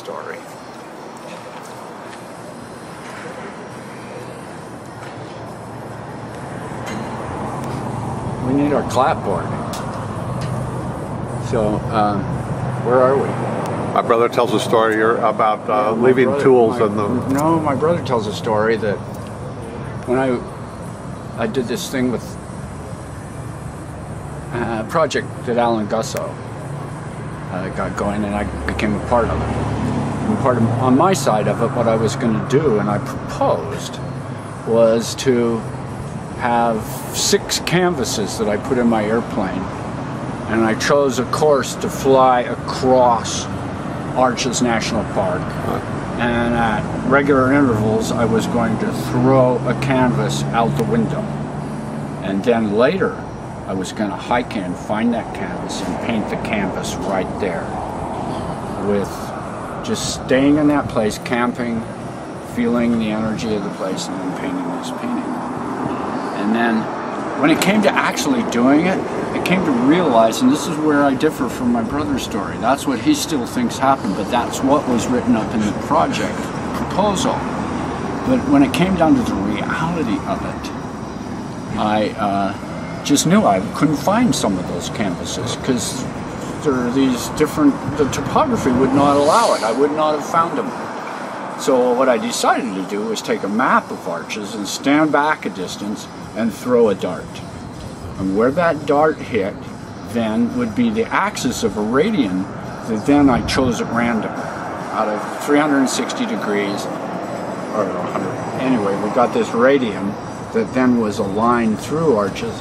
story. We need our clapboard. So, where are we? My brother tells a story here about leaving tools in the... No, my brother tells a story that when I did this thing with a project that Alan Gusso got going, and I became a part of it. And on my side of it, what I was going to do, and I proposed, was to have 6 canvases that I put in my airplane, and I chose a course to fly across Arches National Park, and at regular intervals I was going to throw a canvas out the window, and then later I was going to hike in, find that canvas, and paint the canvas right there, with just staying in that place, camping, feeling the energy of the place, and then painting this painting. And then when it came to actually doing it, I came to realize, and this is where I differ from my brother's story, that's what he still thinks happened, but that's what was written up in the project proposal. But when it came down to the reality of it, I just knew I couldn't find some of those canvases because there are these different, the topography would not allow it. I would not have found them. So what I decided to do was take a map of Arches and stand back a distance and throw a dart. And where that dart hit then would be the axis of a radian that then I chose at random out of 360 degrees, or 100. Anyway, we got this radian that then was aligned through Arches,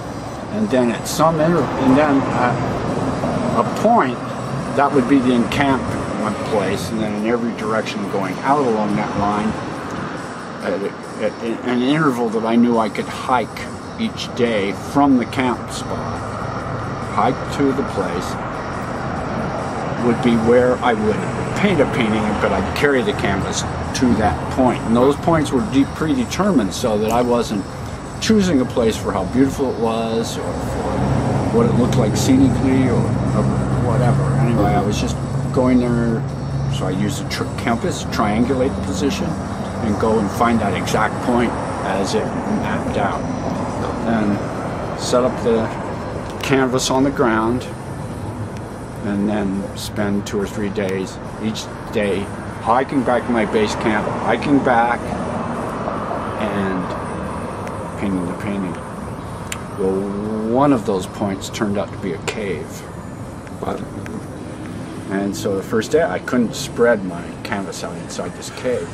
and then at some interval, and then at a point, that would be the encampment place, and then in every direction going out along that line at an interval that I knew I could hike each day from the camp spot, hike to the place, would be where I would paint a painting, but I'd carry the canvas to that point. And those points were predetermined so that I wasn't choosing a place for how beautiful it was or for what it looked like scenically or whatever. Anyway, I was just going there, so I used a compass to triangulate the position and go and find that exact point as it mapped out. And set up the canvas on the ground, and then spend 2 or 3 days each day hiking back to my base camp, hiking back, and painting the painting. Well, one of those points turned out to be a cave. And so the first day I couldn't spread my canvas out inside this cave.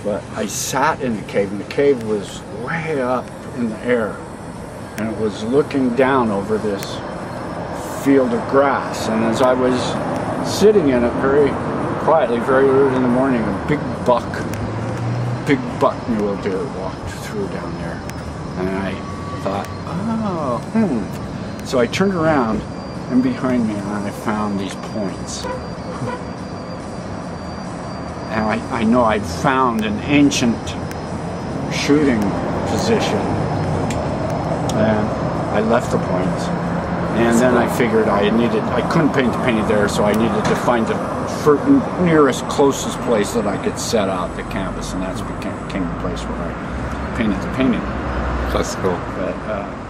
But I sat in the cave, and the cave was way up in the air, and it was looking down over this field of grass. And as I was sitting in it very quietly, very early in the morning, a big buck mule deer walked through down there, and I thought, oh, So I turned around, and behind me, and I found these points. And I know I'd found an ancient shooting position, and I left the points, and then I figured I couldn't paint the painting there, so I needed to find the nearest, closest place that I could set out the canvas, and that became the place where I painted the painting. That's cool. But,